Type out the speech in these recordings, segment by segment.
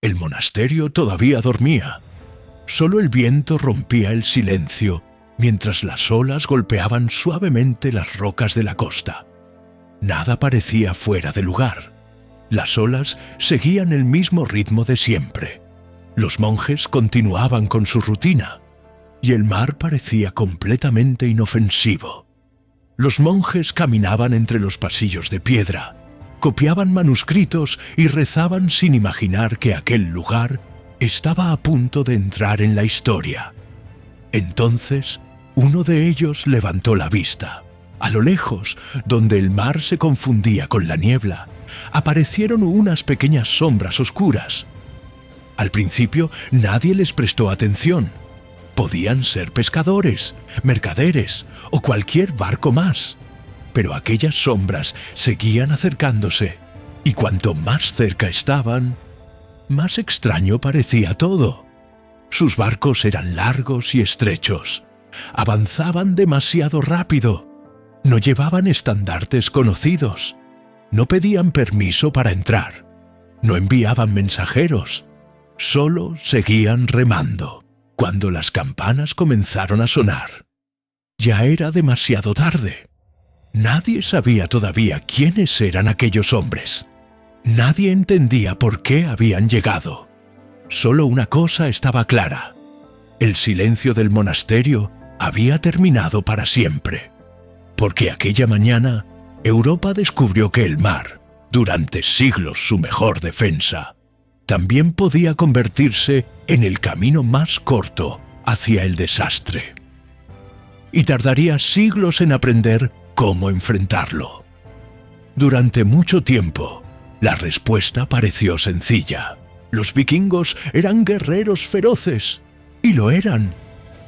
El monasterio todavía dormía. Solo el viento rompía el silencio mientras las olas golpeaban suavemente las rocas de la costa. Nada parecía fuera de lugar. Las olas seguían el mismo ritmo de siempre. Los monjes continuaban con su rutina y el mar parecía completamente inofensivo. Los monjes caminaban entre los pasillos de piedra, copiaban manuscritos y rezaban sin imaginar que aquel lugar estaba a punto de entrar en la historia. Entonces, uno de ellos levantó la vista. A lo lejos, donde el mar se confundía con la niebla, aparecieron unas pequeñas sombras oscuras. Al principio nadie les prestó atención. Podían ser pescadores, mercaderes o cualquier barco más. Pero aquellas sombras seguían acercándose, y cuanto más cerca estaban, más extraño parecía todo. Sus barcos eran largos y estrechos. Avanzaban demasiado rápido. No llevaban estandartes conocidos. No pedían permiso para entrar. No enviaban mensajeros. Solo seguían remando. Cuando las campanas comenzaron a sonar, ya era demasiado tarde. Nadie sabía todavía quiénes eran aquellos hombres. Nadie entendía por qué habían llegado. Solo una cosa estaba clara. El silencio del monasterio había terminado para siempre. Porque aquella mañana, Europa descubrió que el mar, durante siglos su mejor defensa, también podía convertirse en el camino más corto hacia el desastre. Y tardaría siglos en aprender cómo enfrentarlo. Durante mucho tiempo, la respuesta pareció sencilla. Los vikingos eran guerreros feroces, y lo eran.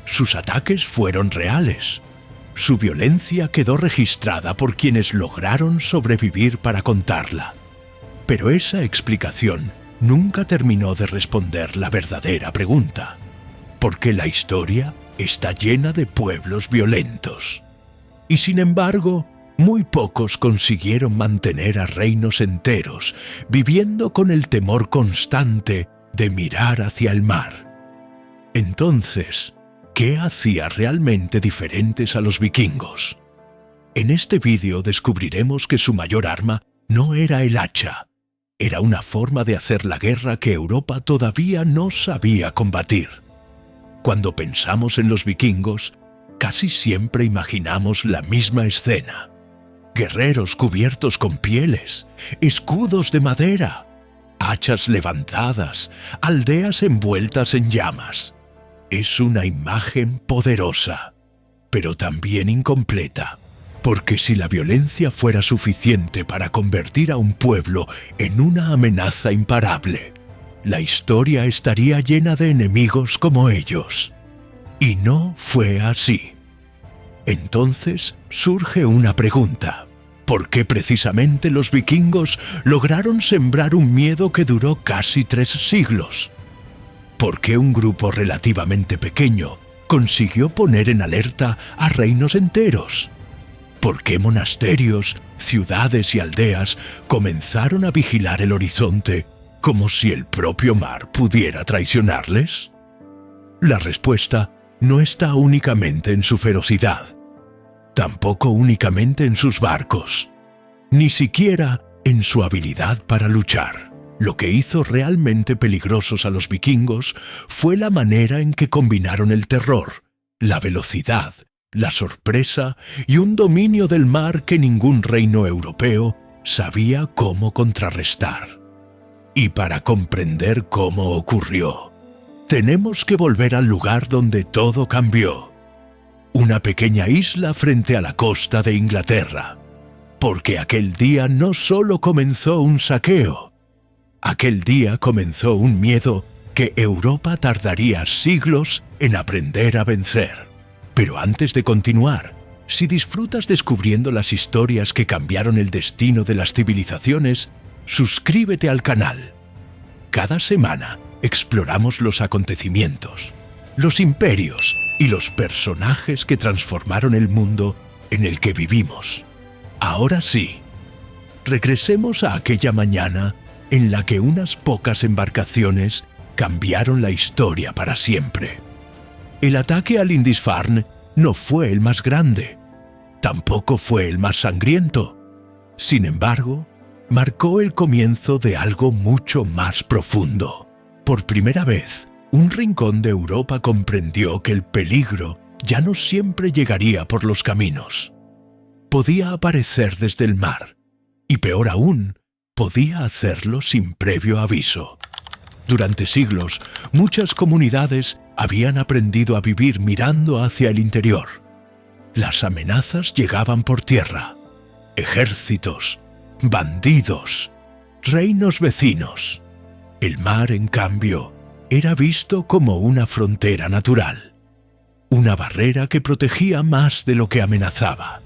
Sus ataques fueron reales. Su violencia quedó registrada por quienes lograron sobrevivir para contarla. Pero esa explicación nunca terminó de responder la verdadera pregunta. ¿Por qué la historia está llena de pueblos violentos? Y sin embargo, muy pocos consiguieron mantener a reinos enteros, viviendo con el temor constante de mirar hacia el mar. Entonces, ¿qué hacía realmente diferentes a los vikingos? En este vídeo descubriremos que su mayor arma no era el hacha. Era una forma de hacer la guerra que Europa todavía no sabía combatir. Cuando pensamos en los vikingos, casi siempre imaginamos la misma escena. Guerreros cubiertos con pieles, escudos de madera, hachas levantadas, aldeas envueltas en llamas. Es una imagen poderosa, pero también incompleta. Porque si la violencia fuera suficiente para convertir a un pueblo en una amenaza imparable, la historia estaría llena de enemigos como ellos. Y no fue así. Entonces surge una pregunta. ¿Por qué precisamente los vikingos lograron sembrar un miedo que duró casi 3 siglos? ¿Por qué un grupo relativamente pequeño consiguió poner en alerta a reinos enteros? ¿Por qué monasterios, ciudades y aldeas comenzaron a vigilar el horizonte como si el propio mar pudiera traicionarles? La respuesta no está únicamente en su ferocidad, tampoco únicamente en sus barcos, ni siquiera en su habilidad para luchar. Lo que hizo realmente peligrosos a los vikingos fue la manera en que combinaron el terror, la velocidad, la sorpresa y un dominio del mar que ningún reino europeo sabía cómo contrarrestar. Y para comprender cómo ocurrió, tenemos que volver al lugar donde todo cambió. Una pequeña isla frente a la costa de Inglaterra. Porque aquel día no solo comenzó un saqueo, aquel día comenzó un miedo que Europa tardaría siglos en aprender a vencer. Pero antes de continuar, si disfrutas descubriendo las historias que cambiaron el destino de las civilizaciones, suscríbete al canal. Cada semana exploramos los acontecimientos, los imperios y los personajes que transformaron el mundo en el que vivimos. Ahora sí, regresemos a aquella mañana en la que unas pocas embarcaciones cambiaron la historia para siempre. El ataque a Lindisfarne no fue el más grande, tampoco fue el más sangriento. Sin embargo, marcó el comienzo de algo mucho más profundo. Por primera vez, un rincón de Europa comprendió que el peligro ya no siempre llegaría por los caminos. Podía aparecer desde el mar, y peor aún, podía hacerlo sin previo aviso. Durante siglos, muchas comunidades habían aprendido a vivir mirando hacia el interior. Las amenazas llegaban por tierra. Ejércitos, bandidos, reinos vecinos. El mar, en cambio, era visto como una frontera natural. Una barrera que protegía más de lo que amenazaba.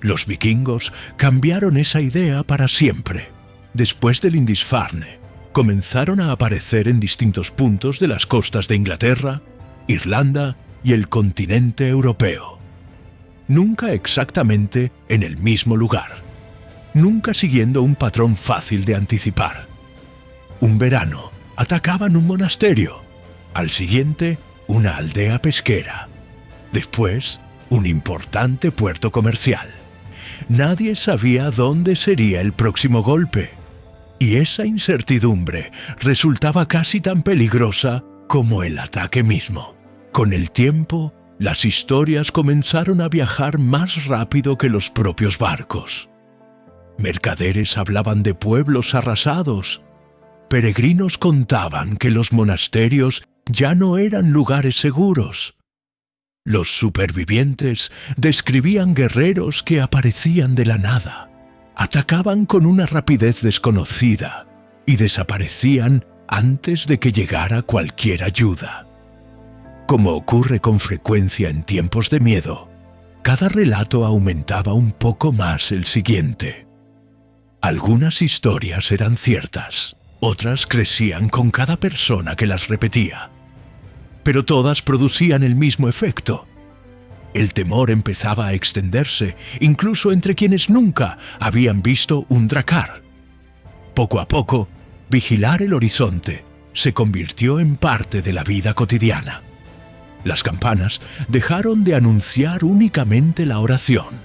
Los vikingos cambiaron esa idea para siempre. Después del Lindisfarne, comenzaron a aparecer en distintos puntos de las costas de Inglaterra, Irlanda y el continente europeo. Nunca exactamente en el mismo lugar. Nunca siguiendo un patrón fácil de anticipar. Un verano atacaban un monasterio, al siguiente una aldea pesquera, después un importante puerto comercial. Nadie sabía dónde sería el próximo golpe, y esa incertidumbre resultaba casi tan peligrosa como el ataque mismo. Con el tiempo, las historias comenzaron a viajar más rápido que los propios barcos. Mercaderes hablaban de pueblos arrasados. Peregrinos contaban que los monasterios ya no eran lugares seguros. Los supervivientes describían guerreros que aparecían de la nada, atacaban con una rapidez desconocida y desaparecían antes de que llegara cualquier ayuda. Como ocurre con frecuencia en tiempos de miedo, cada relato aumentaba un poco más el siguiente. Algunas historias eran ciertas, otras crecían con cada persona que las repetía. Pero todas producían el mismo efecto. El temor empezaba a extenderse, incluso entre quienes nunca habían visto un drakkar. Poco a poco, vigilar el horizonte se convirtió en parte de la vida cotidiana. Las campanas dejaron de anunciar únicamente la oración.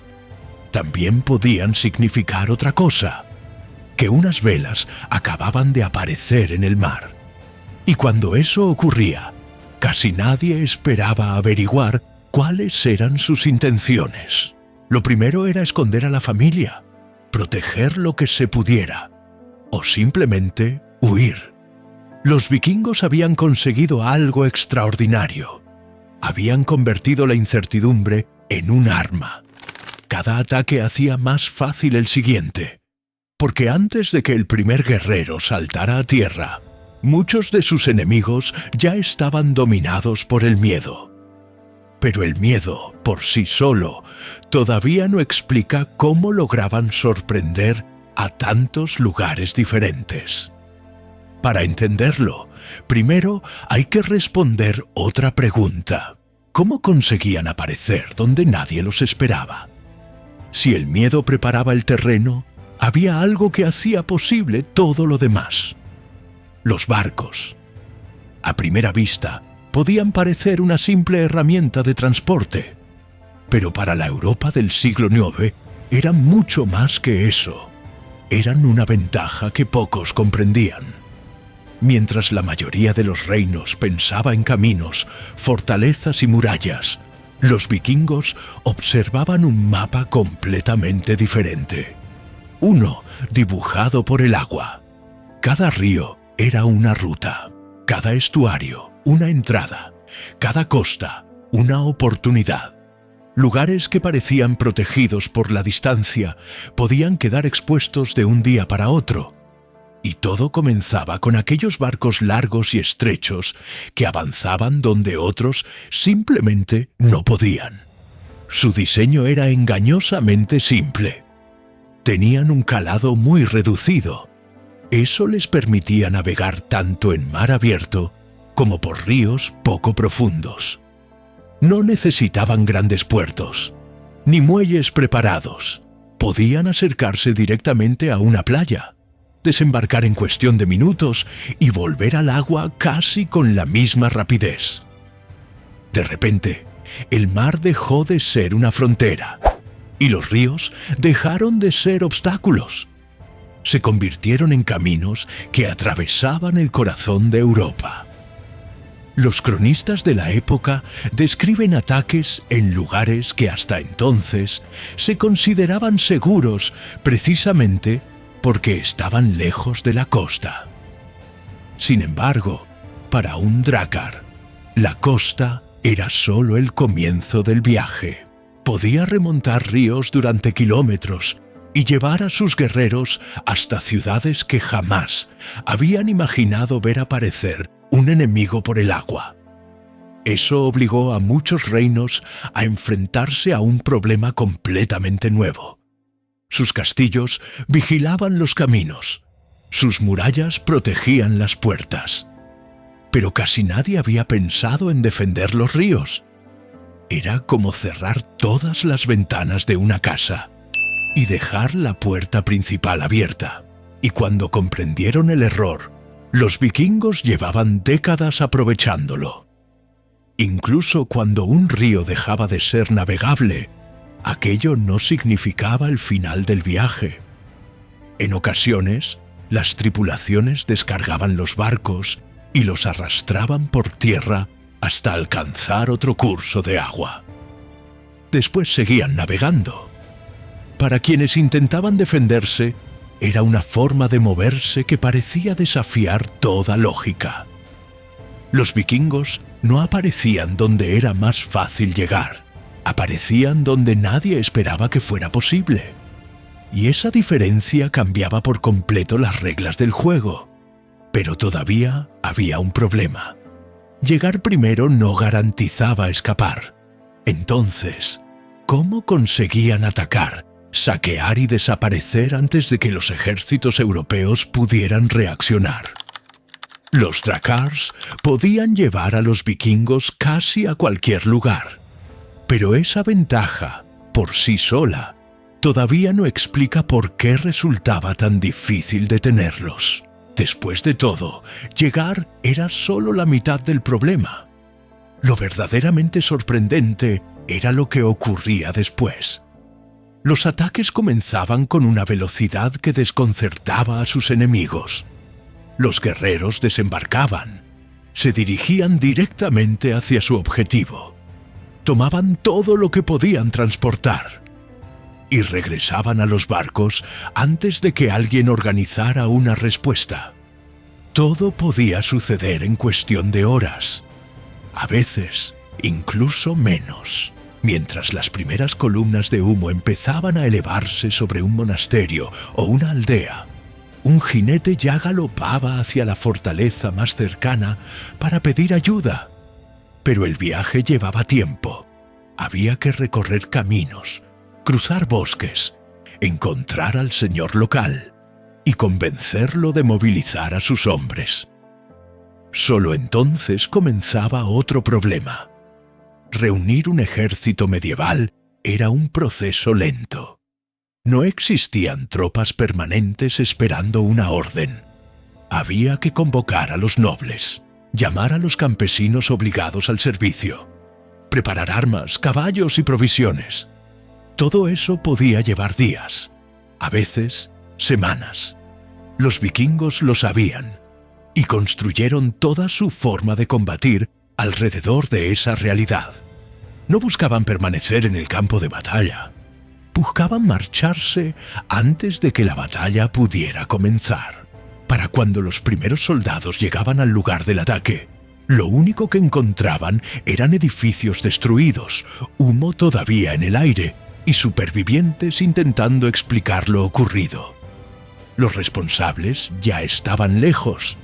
También podían significar otra cosa, que unas velas acababan de aparecer en el mar. Y cuando eso ocurría, casi nadie esperaba averiguar cuáles eran sus intenciones. Lo primero era esconder a la familia, proteger lo que se pudiera, o simplemente huir. Los vikingos habían conseguido algo extraordinario. Habían convertido la incertidumbre en un arma. Cada ataque hacía más fácil el siguiente, porque antes de que el primer guerrero saltara a tierra, muchos de sus enemigos ya estaban dominados por el miedo. Pero el miedo, por sí solo, todavía no explica cómo lograban sorprender a tantos lugares diferentes. Para entenderlo, primero hay que responder otra pregunta. ¿Cómo conseguían aparecer donde nadie los esperaba? Si el miedo preparaba el terreno, había algo que hacía posible todo lo demás. Los barcos. A primera vista, podían parecer una simple herramienta de transporte, pero para la Europa del siglo IX eran mucho más que eso. Eran una ventaja que pocos comprendían. Mientras la mayoría de los reinos pensaba en caminos, fortalezas y murallas, los vikingos observaban un mapa completamente diferente. Uno dibujado por el agua. Cada río era una ruta, cada estuario una entrada, cada costa una oportunidad. Lugares que parecían protegidos por la distancia podían quedar expuestos de un día para otro. Y todo comenzaba con aquellos barcos largos y estrechos que avanzaban donde otros simplemente no podían. Su diseño era engañosamente simple. Tenían un calado muy reducido. Eso les permitía navegar tanto en mar abierto como por ríos poco profundos. No necesitaban grandes puertos, ni muelles preparados. Podían acercarse directamente a una playa. desembarcar en cuestión de minutos y volver al agua casi con la misma rapidez. De repente, el mar dejó de ser una frontera y los ríos dejaron de ser obstáculos. Se convirtieron en caminos que atravesaban el corazón de Europa. Los cronistas de la época describen ataques en lugares que hasta entonces se consideraban seguros precisamente porque estaban lejos de la costa. Sin embargo, para un drácar, la costa era solo el comienzo del viaje. Podía remontar ríos durante kilómetros y llevar a sus guerreros hasta ciudades que jamás habían imaginado ver aparecer un enemigo por el agua. Eso obligó a muchos reinos a enfrentarse a un problema completamente nuevo. Sus castillos vigilaban los caminos, sus murallas protegían las puertas. Pero casi nadie había pensado en defender los ríos. Era como cerrar todas las ventanas de una casa y dejar la puerta principal abierta. Y cuando comprendieron el error, los vikingos llevaban décadas aprovechándolo. Incluso cuando un río dejaba de ser navegable, aquello no significaba el final del viaje. En ocasiones, las tripulaciones descargaban los barcos y los arrastraban por tierra hasta alcanzar otro curso de agua. Después seguían navegando. Para quienes intentaban defenderse, era una forma de moverse que parecía desafiar toda lógica. Los vikingos no aparecían donde era más fácil llegar, aparecían donde nadie esperaba que fuera posible. Y esa diferencia cambiaba por completo las reglas del juego. Pero todavía había un problema. Llegar primero no garantizaba escapar. Entonces, ¿cómo conseguían atacar, saquear y desaparecer antes de que los ejércitos europeos pudieran reaccionar? Los drakars podían llevar a los vikingos casi a cualquier lugar. Pero esa ventaja, por sí sola, todavía no explica por qué resultaba tan difícil detenerlos. Después de todo, llegar era solo la mitad del problema. Lo verdaderamente sorprendente era lo que ocurría después. Los ataques comenzaban con una velocidad que desconcertaba a sus enemigos. Los guerreros desembarcaban, se dirigían directamente hacia su objetivo, tomaban todo lo que podían transportar y regresaban a los barcos antes de que alguien organizara una respuesta. Todo podía suceder en cuestión de horas, a veces incluso menos. Mientras las primeras columnas de humo empezaban a elevarse sobre un monasterio o una aldea, un jinete ya galopaba hacia la fortaleza más cercana para pedir ayuda. Pero el viaje llevaba tiempo. Había que recorrer caminos, cruzar bosques, encontrar al señor local y convencerlo de movilizar a sus hombres. Solo entonces comenzaba otro problema. Reunir un ejército medieval era un proceso lento. No existían tropas permanentes esperando una orden. Había que convocar a los nobles, llamar a los campesinos obligados al servicio, preparar armas, caballos y provisiones. Todo eso podía llevar días, a veces semanas. Los vikingos lo sabían y construyeron toda su forma de combatir alrededor de esa realidad. No buscaban permanecer en el campo de batalla. Buscaban marcharse antes de que la batalla pudiera comenzar. Para cuando los primeros soldados llegaban al lugar del ataque, lo único que encontraban eran edificios destruidos, humo todavía en el aire y supervivientes intentando explicar lo ocurrido. Los responsables ya estaban lejos,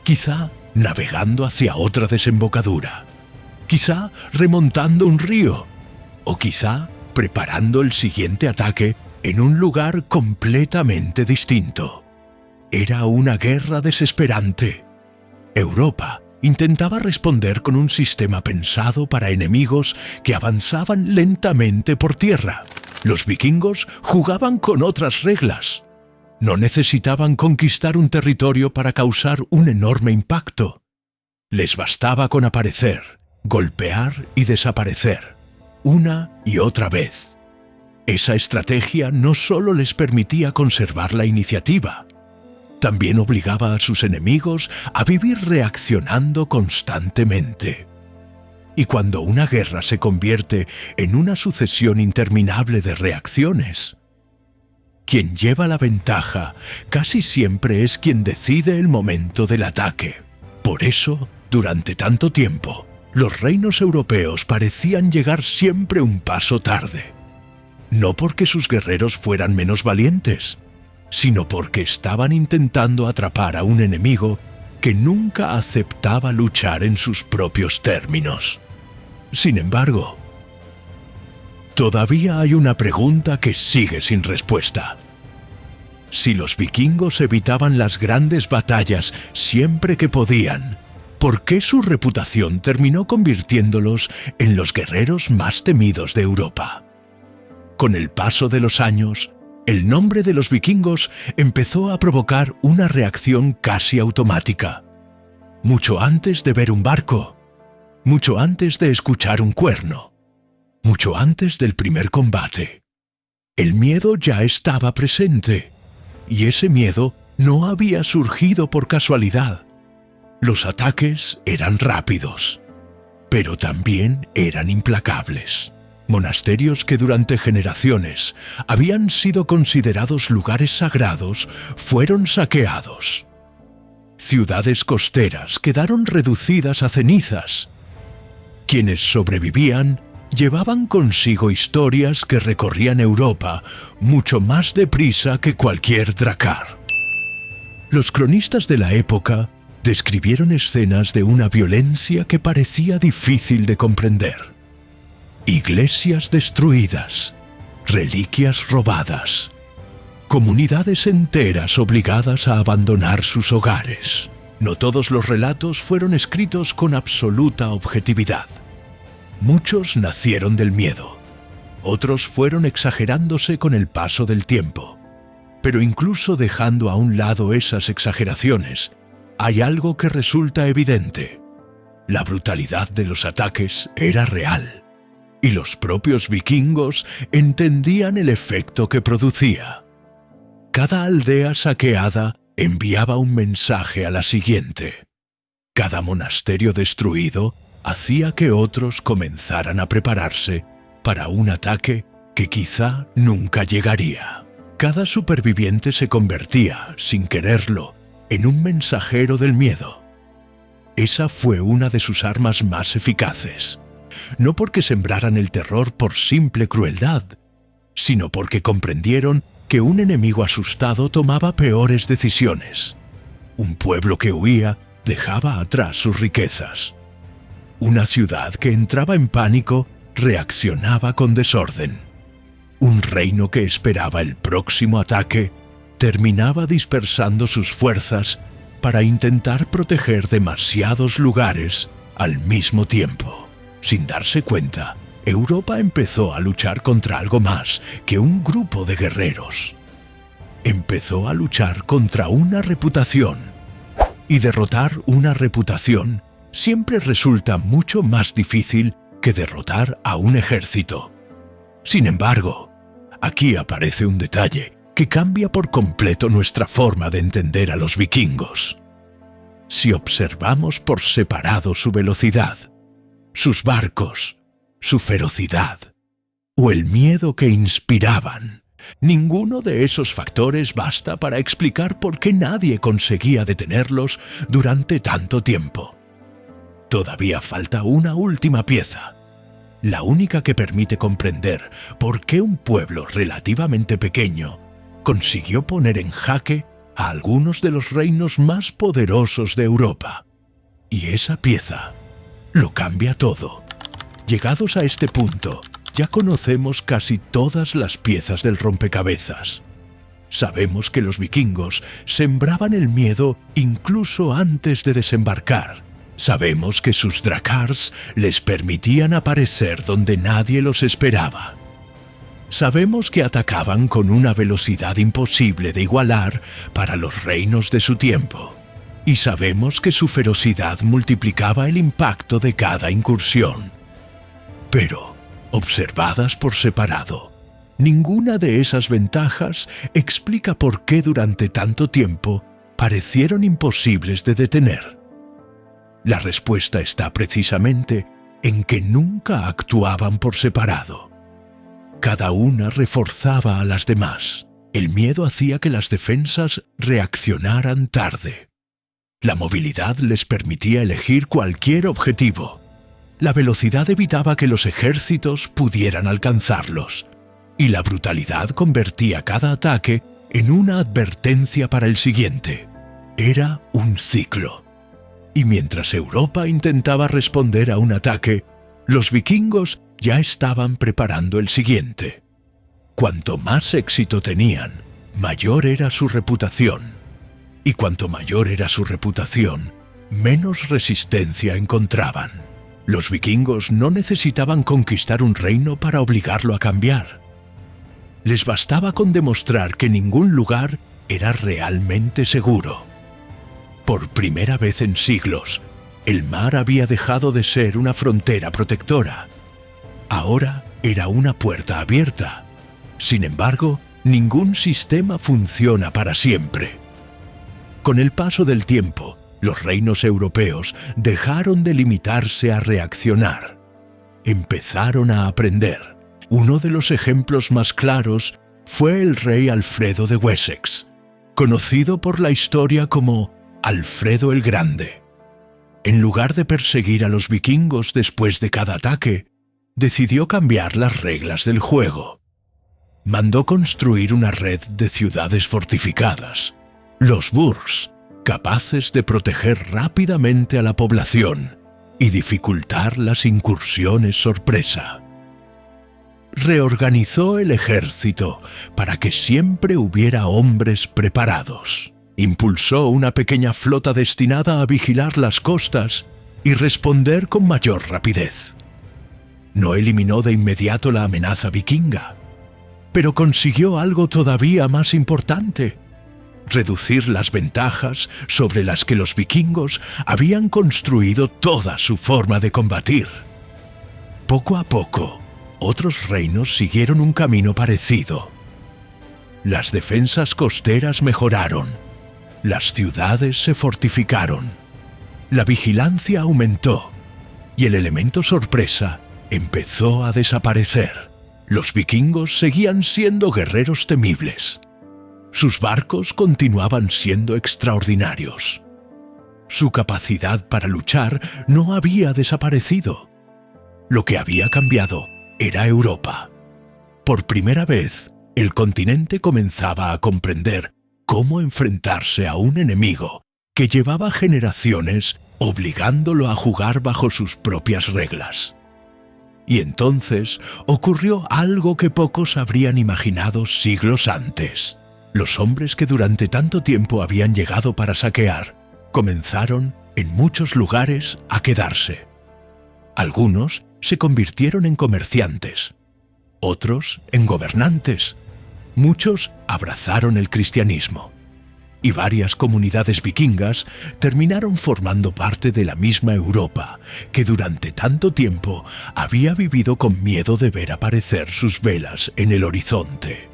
quizá navegando hacia otra desembocadura, quizá remontando un río, o quizá preparando el siguiente ataque en un lugar completamente distinto. Era una guerra desesperante. Europa intentaba responder con un sistema pensado para enemigos que avanzaban lentamente por tierra. Los vikingos jugaban con otras reglas. No necesitaban conquistar un territorio para causar un enorme impacto. Les bastaba con aparecer, golpear y desaparecer, una y otra vez. Esa estrategia no solo les permitía conservar la iniciativa, también obligaba a sus enemigos a vivir reaccionando constantemente. Y cuando una guerra se convierte en una sucesión interminable de reacciones, quien lleva la ventaja casi siempre es quien decide el momento del ataque. Por eso, durante tanto tiempo, los reinos europeos parecían llegar siempre un paso tarde. No porque sus guerreros fueran menos valientes, sino porque estaban intentando atrapar a un enemigo que nunca aceptaba luchar en sus propios términos. Sin embargo, todavía hay una pregunta que sigue sin respuesta. Si los vikingos evitaban las grandes batallas siempre que podían, ¿por qué su reputación terminó convirtiéndolos en los guerreros más temidos de Europa? Con el paso de los años, el nombre de los vikingos empezó a provocar una reacción casi automática. Mucho antes de ver un barco, mucho antes de escuchar un cuerno, mucho antes del primer combate. El miedo ya estaba presente, y ese miedo no había surgido por casualidad. Los ataques eran rápidos, pero también eran implacables. Monasterios que durante generaciones habían sido considerados lugares sagrados fueron saqueados. Ciudades costeras quedaron reducidas a cenizas. Quienes sobrevivían llevaban consigo historias que recorrían Europa mucho más deprisa que cualquier dracar. Los cronistas de la época describieron escenas de una violencia que parecía difícil de comprender. Iglesias destruidas, reliquias robadas, comunidades enteras obligadas a abandonar sus hogares. No todos los relatos fueron escritos con absoluta objetividad. Muchos nacieron del miedo, otros fueron exagerándose con el paso del tiempo. Pero incluso dejando a un lado esas exageraciones, hay algo que resulta evidente. La brutalidad de los ataques era real, y los propios vikingos entendían el efecto que producía. Cada aldea saqueada enviaba un mensaje a la siguiente. Cada monasterio destruido hacía que otros comenzaran a prepararse para un ataque que quizá nunca llegaría. Cada superviviente se convertía, sin quererlo, en un mensajero del miedo. Esa fue una de sus armas más eficaces, no porque sembraran el terror por simple crueldad, sino porque comprendieron que un enemigo asustado tomaba peores decisiones. Un pueblo que huía dejaba atrás sus riquezas. Una ciudad que entraba en pánico reaccionaba con desorden. Un reino que esperaba el próximo ataque terminaba dispersando sus fuerzas para intentar proteger demasiados lugares al mismo tiempo. Sin darse cuenta, Europa empezó a luchar contra algo más que un grupo de guerreros. Empezó a luchar contra una reputación. Y derrotar una reputación siempre resulta mucho más difícil que derrotar a un ejército. Sin embargo, aquí aparece un detalle que cambia por completo nuestra forma de entender a los vikingos. Si observamos por separado su velocidad, sus barcos, su ferocidad o el miedo que inspiraban, ninguno de esos factores basta para explicar por qué nadie conseguía detenerlos durante tanto tiempo. Todavía falta una última pieza, la única que permite comprender por qué un pueblo relativamente pequeño consiguió poner en jaque a algunos de los reinos más poderosos de Europa. Y esa pieza lo cambia todo. Llegados a este punto, ya conocemos casi todas las piezas del rompecabezas. Sabemos que los vikingos sembraban el miedo incluso antes de desembarcar. Sabemos que sus drakars les permitían aparecer donde nadie los esperaba. Sabemos que atacaban con una velocidad imposible de igualar para los reinos de su tiempo, y sabemos que su ferocidad multiplicaba el impacto de cada incursión. Pero, observadas por separado, ninguna de esas ventajas explica por qué durante tanto tiempo parecieron imposibles de detener. La respuesta está precisamente en que nunca actuaban por separado. Cada una reforzaba a las demás. El miedo hacía que las defensas reaccionaran tarde. La movilidad les permitía elegir cualquier objetivo. La velocidad evitaba que los ejércitos pudieran alcanzarlos. Y la brutalidad convertía cada ataque en una advertencia para el siguiente. Era un ciclo. Y mientras Europa intentaba responder a un ataque, los vikingos ya estaban preparando el siguiente. Cuanto más éxito tenían, mayor era su reputación. Y cuanto mayor era su reputación, menos resistencia encontraban. Los vikingos no necesitaban conquistar un reino para obligarlo a cambiar. Les bastaba con demostrar que ningún lugar era realmente seguro. Por primera vez en siglos, el mar había dejado de ser una frontera protectora. Ahora era una puerta abierta. Sin embargo, ningún sistema funciona para siempre. Con el paso del tiempo, los reinos europeos dejaron de limitarse a reaccionar. Empezaron a aprender. Uno de los ejemplos más claros fue el rey Alfredo de Wessex, conocido por la historia como Alfredo el Grande. En lugar de perseguir a los vikingos después de cada ataque, decidió cambiar las reglas del juego. Mandó construir una red de ciudades fortificadas, los burhs, capaces de proteger rápidamente a la población y dificultar las incursiones sorpresa. Reorganizó el ejército para que siempre hubiera hombres preparados. Impulsó una pequeña flota destinada a vigilar las costas y responder con mayor rapidez. No eliminó de inmediato la amenaza vikinga, pero consiguió algo todavía más importante: reducir las ventajas sobre las que los vikingos habían construido toda su forma de combatir. Poco a poco, otros reinos siguieron un camino parecido. Las defensas costeras mejoraron. Las ciudades se fortificaron, la vigilancia aumentó y el elemento sorpresa empezó a desaparecer. Los vikingos seguían siendo guerreros temibles. Sus barcos continuaban siendo extraordinarios. Su capacidad para luchar no había desaparecido. Lo que había cambiado era Europa. Por primera vez, el continente comenzaba a comprender cómo enfrentarse a un enemigo que llevaba generaciones obligándolo a jugar bajo sus propias reglas. Y entonces ocurrió algo que pocos habrían imaginado siglos antes. Los hombres que durante tanto tiempo habían llegado para saquear, comenzaron, en muchos lugares, a quedarse. Algunos se convirtieron en comerciantes, otros en gobernantes. Muchos abrazaron el cristianismo, y varias comunidades vikingas terminaron formando parte de la misma Europa que durante tanto tiempo había vivido con miedo de ver aparecer sus velas en el horizonte.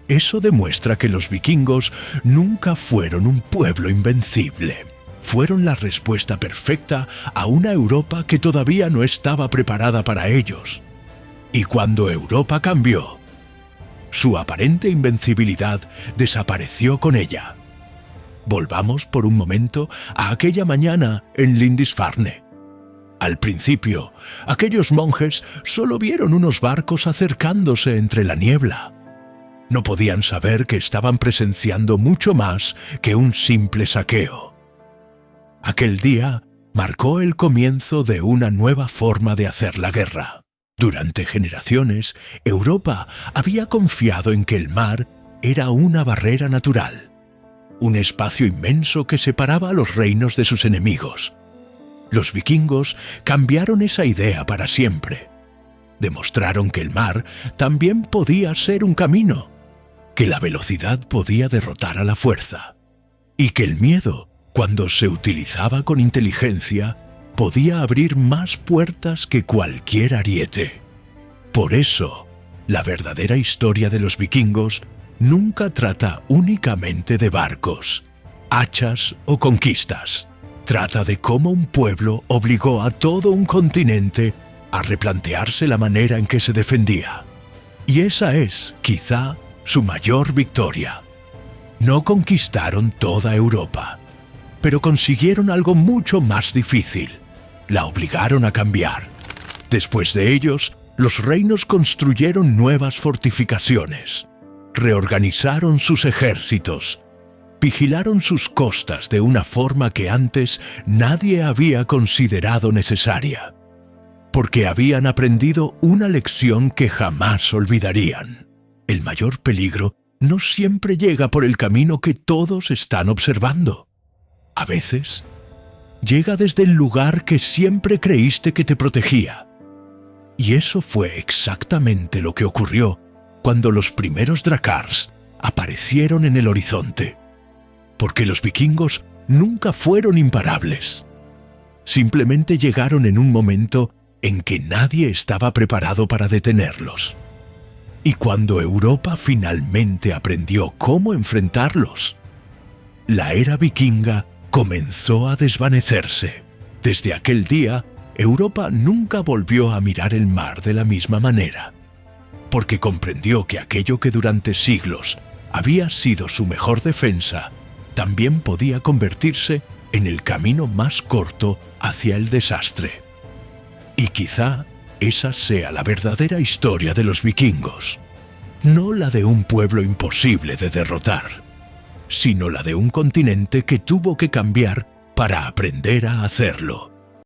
Eso demuestra que los vikingos nunca fueron un pueblo invencible. Fueron la respuesta perfecta a una Europa que todavía no estaba preparada para ellos. Y cuando Europa cambió, su aparente invencibilidad desapareció con ella. Volvamos por un momento a aquella mañana en Lindisfarne. Al principio, aquellos monjes solo vieron unos barcos acercándose entre la niebla. No podían saber que estaban presenciando mucho más que un simple saqueo. Aquel día marcó el comienzo de una nueva forma de hacer la guerra. Durante generaciones, Europa había confiado en que el mar era una barrera natural, un espacio inmenso que separaba a los reinos de sus enemigos. Los vikingos cambiaron esa idea para siempre. demostraron que el mar también podía ser un camino, que la velocidad podía derrotar a la fuerza, y que el miedo, cuando se utilizaba con inteligencia, podía abrir más puertas que cualquier ariete. Por eso, la verdadera historia de los vikingos nunca trata únicamente de barcos, hachas o conquistas. Trata de cómo un pueblo obligó a todo un continente a replantearse la manera en que se defendía. Y esa es, quizá, su mayor victoria. No conquistaron toda Europa, pero consiguieron algo mucho más difícil. La obligaron a cambiar. Después de ellos, los reinos construyeron nuevas fortificaciones, reorganizaron sus ejércitos, vigilaron sus costas de una forma que antes nadie había considerado necesaria, porque habían aprendido una lección que jamás olvidarían. El mayor peligro no siempre llega por el camino que todos están observando. A veces, llega desde el lugar que siempre creíste que te protegía. Y eso fue exactamente lo que ocurrió cuando los primeros Drakkars aparecieron en el horizonte. Porque los vikingos nunca fueron imparables. Simplemente llegaron en un momento en que nadie estaba preparado para detenerlos. Y cuando Europa finalmente aprendió cómo enfrentarlos, la era vikinga comenzó a desvanecerse. Desde aquel día, Europa nunca volvió a mirar el mar de la misma manera, porque comprendió que aquello que durante siglos había sido su mejor defensa, también podía convertirse en el camino más corto hacia el desastre. Y quizá esa sea la verdadera historia de los vikingos, no la de un pueblo imposible de derrotar, sino la de un continente que tuvo que cambiar para aprender a hacerlo.